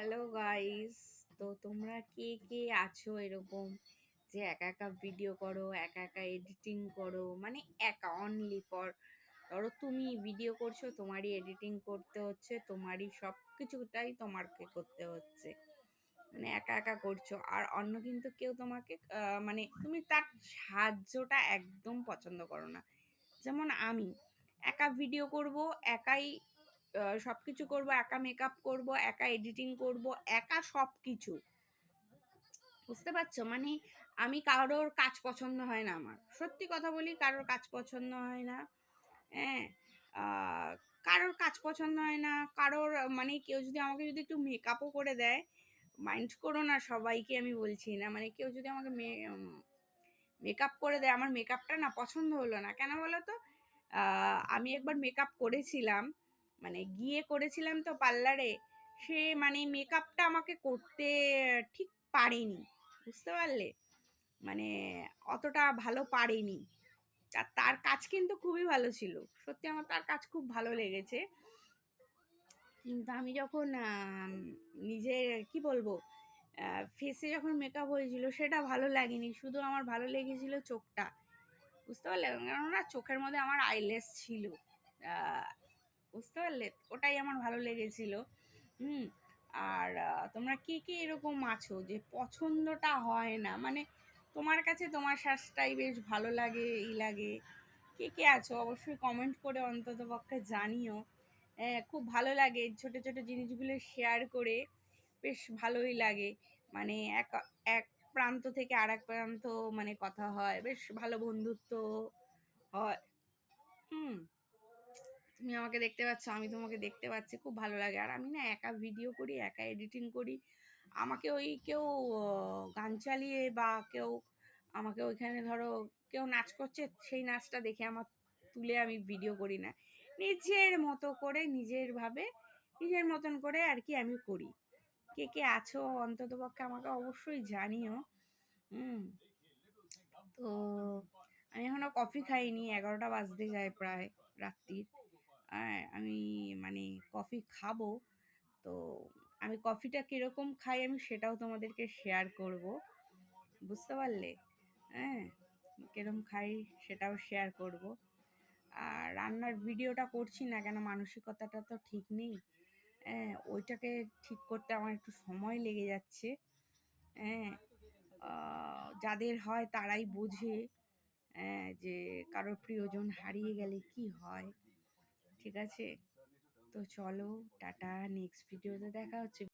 Hello guys. তো তোমরা কে কে আছো এরকম যে একা একা ভিডিও করো, একা একা এডিটিং করো, মানে একা অনলি ফর, ধরো তুমি ভিডিও করছো, তোমারই এডিটিং করতে হচ্ছে, তোমারই সব কিছুটাই তোমাকে করতে হচ্ছে, মানে একা একা করছো, আর অন্য কিন্তু কেউ তোমাকে মানে তুমি তার সাহায্যটা একদম পছন্দ করো না। যেমন আমি একা ভিডিও করব, একাই সবকিছু করব, একা মেকআপ করব, একা এডিটিং করব, একা সবকিছু। বুঝতে পারছো? মানে আমি কারোর কাজ পছন্দ হয় না, আমার সত্যি কথা বলি, কারোর কাজ পছন্দ হয় না। হ্যাঁ, আহ, কারোর কাজ পছন্দ হয় না, কারোর মানে কেউ যদি আমাকে যদি একটু মেকআপও করে দেয়, মাইন্ড করো না, সবাইকে আমি বলছি না, মানে কেউ যদি আমাকে মেকআপ করে দেয়, আমার মেকআপটা না পছন্দ হলো না, কেন বলো তো? আমি একবার মেকআপ করেছিলাম, মানে গিয়ে করেছিলাম তো পার্লারে, সে মানে মেকআপটা আমাকে করতে ঠিক পারেনি, বুঝতে পারলে? মানে অতটা ভালো পারেনি। আর তার কাজ কিন্তু খুবই ভালো ছিল, সত্যি আমার তার কাজ খুব ভালো লেগেছে। কিন্তু আমি যখন নিজের কি বলবো, ফেসে যখন মেকআপ হয়েছিল সেটা ভালো লাগেনি, শুধু আমার ভালো লেগেছিল চোখটা। বুঝতে পারলে? কেননা চোখের মধ্যে আমার আইলেস ছিল। আহ, বুঝতে পারলে? ওটাই আমার ভালো লেগেছিল। হুম। আর তোমরা কে কে এরকম আছো যে পছন্দটা হয় না, মানে তোমার কাছে তোমার শ্বাসটাই বেশ ভালো লাগে, লাগে? কে কে আছো অবশ্যই কমেন্ট করে অন্তত পক্ষে জানিও। খুব ভালো লাগে ছোট ছোট জিনিসগুলো শেয়ার করে, বেশ ভালোই লাগে। মানে এক এক প্রান্ত থেকে আর এক প্রান্ত মানে কথা হয়, বেশ ভালো বন্ধুত্ব হয়। হুম। তুমি আমাকে দেখতে পাচ্ছ, আমি তোমাকে দেখতে পাচ্ছি, খুব ভালো লাগে। আর আমি না একা ভিডিও করি, একা এডিটিং করি, আমাকে ওই কেউ গান চালিয়ে বা কেউ আমাকে ওইখানে ধরো কেউ নাচ করছে, সেই নাচটা দেখে আমার তুলে আমি ভিডিও করি না, নিজের মতো করে নিজের ভাবে নিজের মতন করে আর কি আমি করি। কে কে আছো অন্তত পক্ষে আমাকে অবশ্যই জানিও। হুম। তো আমি এখনো কফি খাইনি, 11টা বাজতে যায় প্রায় রাত্রির। আমি মানে কফি খাবো। তো আমি কফিটা কিরকম খাই আমি সেটাও তোমাদেরকে শেয়ার করব, বুঝতে পারলে? হ্যাঁ, কিরকম খাই সেটাও শেয়ার করব। আর রান্নার ভিডিওটা করছি না কেন, মানসিকতাটা তো ঠিক নেই। হ্যাঁ, ওইটাকে ঠিক করতে আমার একটু সময় লেগে যাচ্ছে। হ্যাঁ, যাদের হয় তারাই বোঝে, যে কারোর প্রিয়জন হারিয়ে গেলে কি হয়। ঠিক আছে? তো চলো, টাটা, নেক্সট ভিডিওতে দেখা হচ্ছে।